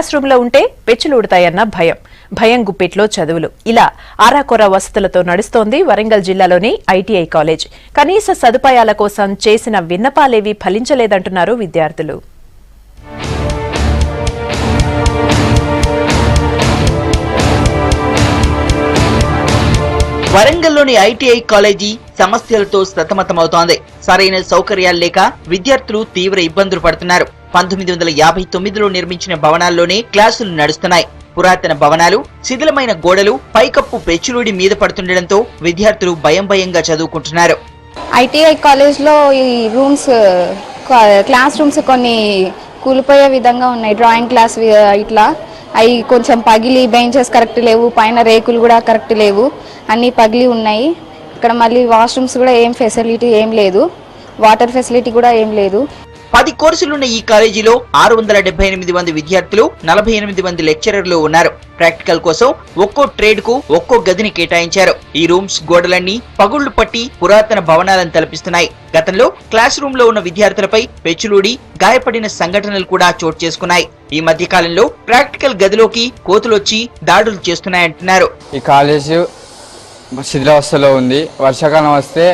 Class room లో ఉంటే పెచ్చులుడతాయన్న భయం గుప్పెట్లో చదువులు ఇలా ఆరాకొర వసతులతో నడుస్తోంది వరంగల్ జిల్లాలోని ఐటీఐ కాలేజ్. కనీస సదుపాయాల కోసం చేసిన విన్నపాలేవీ ఫలించలేదంటున్నారు విద్యార్థులు. వరంగల్లోని ఐటీఐ కాలేజీ సమస్యలతో సతమతమవుతోంది. సరైన సౌకర్యాలు లేక విద్యార్థులు తీవ్ర ఇబ్బందులు పడుతున్నారు. 1959లో నిర్మించిన భవనాల్లోనే క్లాసులు నడుస్తున్నాయి. పురాతన భవనాలు, శిథిలమైన గోడలు, పైకప్పు పెచ్చులుడి మీద పడుతుండటంతో విద్యార్థులు భయంగా చదువుకుంటున్నారు. ఐటీఐ కాలేజ్ లో ఈ రూమ్స్ క్లాస్ రూమ్స్ కొన్ని కూలిపోయే విధంగా ఉన్నాయి. డ్రాయింగ్ క్లాస్ ఇట్లా అవి కొంచెం పగిలి, బెంచెస్ కరెక్ట్ లేవు, పైన రేకులు కూడా కరెక్ట్ లేవు, అన్నీ పగిలి ఉన్నాయి. ఇక్కడ మళ్ళీ వాష్రూమ్స్ కూడా ఏం ఫెసిలిటీ ఏం లేదు, వాటర్ ఫెసిలిటీ కూడా ఏం లేదు. 10 కోర్సులున్న ఈ కాలేజీలో 678 మంది విద్యార్థులు, 48 మంది లెక్చరర్లు ఉన్నారు. ప్రాక్టికల్ కోసం ఒక్కో ట్రేడ్ కు ఒక్కో గదిని కేటాయించారు. ఈ రూమ్స్ గోడలన్నీ పగుళ్లు పట్టి పురాతన భవనాలను తలపిస్తున్నాయి. గతంలో క్లాస్ రూమ్ లో ఉన్న విద్యార్థులపై పెచ్చులూడి గాయపడిన సంఘటనలు కూడా చోటు చేసుకున్నాయి. ఈ మధ్య కాలంలో ప్రాక్టికల్ గదిలోకి కోతులొచ్చి దాడులు చేస్తున్నాయంటున్నారు. ఈ కాలేజ్ శిథిలావస్థలో ఉంది. వర్షాకాలం వస్తే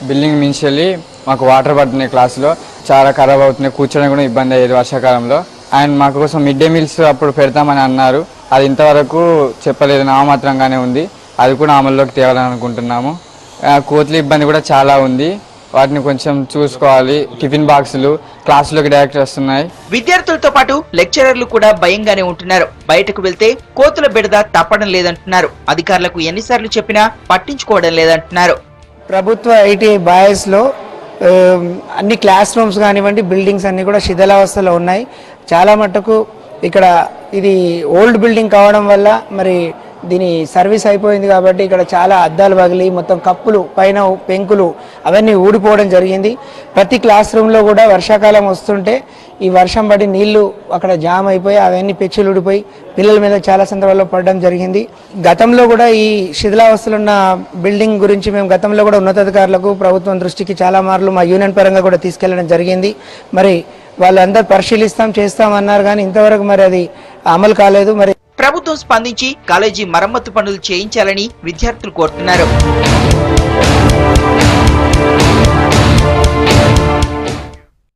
బిల్డింగ్ మించి వెళ్ళి మాకు వాటర్ పడుతున్నాయి. క్లాసులో చాలా ఖరాబ్ అవుతున్నాయి. కూర్చోడానికి కూడా ఇబ్బంది అయ్యేది వర్షాకాలంలో. అండ్ మాకు కోసం మిడ్ డే మీల్స్ అప్పుడు పెడతామని అన్నారు. అది ఇంతవరకు చెప్పలేదు, నామమాత్రంగానే ఉంది. అది కూడా అమల్లోకి తేవాలని అనుకుంటున్నాము. కోతుల ఇబ్బంది కూడా చాలా ఉంది. వాటిని కొంచెం చూసుకోవాలి. టిఫిన్ బాక్సులు క్లాసులోకి డైరెక్ట్ వస్తున్నాయి. విద్యార్థులతో పాటు లెక్చరర్లు కూడా భయంగానే ఉంటున్నారు. బయటకు వెళ్తే కోతుల బెడద తప్పడం లేదంటున్నారు. అధికారులకు ఎన్నిసార్లు చెప్పినా పట్టించుకోవడం లేదంటున్నారు. ప్రభుత్వ ఐటీఐ బాయ్స్లో అన్ని క్లాస్ రూమ్స్ కానివ్వండి, బిల్డింగ్స్ అన్నీ కూడా శిథిలావస్థలో ఉన్నాయి. చాలా మట్టుకు ఇక్కడ ఇది ఓల్డ్ బిల్డింగ్ కావడం వల్ల మరి దీని సర్వీస్ అయిపోయింది కాబట్టి ఇక్కడ చాలా అద్దాలు పగిలి మొత్తం కప్పులు, పైన పెంకులు అవన్నీ ఊడిపోవడం జరిగింది. ప్రతి క్లాస్ రూమ్లో కూడా వర్షాకాలం వస్తుంటే ఈ వర్షం పడి నీళ్లు అక్కడ జామ్ అయిపోయి అవన్నీ పెచ్చులు ఊడిపోయి పిల్లల మీద చాలా సందర్భాల్లో పడడం జరిగింది. గతంలో కూడా ఈ శిథిలావస్థలో ఉన్న బిల్డింగ్ గురించి మేము గతంలో కూడా ఉన్నతాధికారులకు ప్రభుత్వం దృష్టికి చాలా మార్లు మా యూనియన్ పరంగా కూడా తీసుకెళ్లడం జరిగింది. మరి వాళ్ళందరూ పరిశీలిస్తాం చేస్తామన్నారు కానీ ఇంతవరకు మరి అది అమలు కాలేదు. మరి ప్రభుత్వం స్పందించి కాలేజీ మరమ్మతు పనులు చేయించాలని విద్యార్థులు కోరుతున్నారు.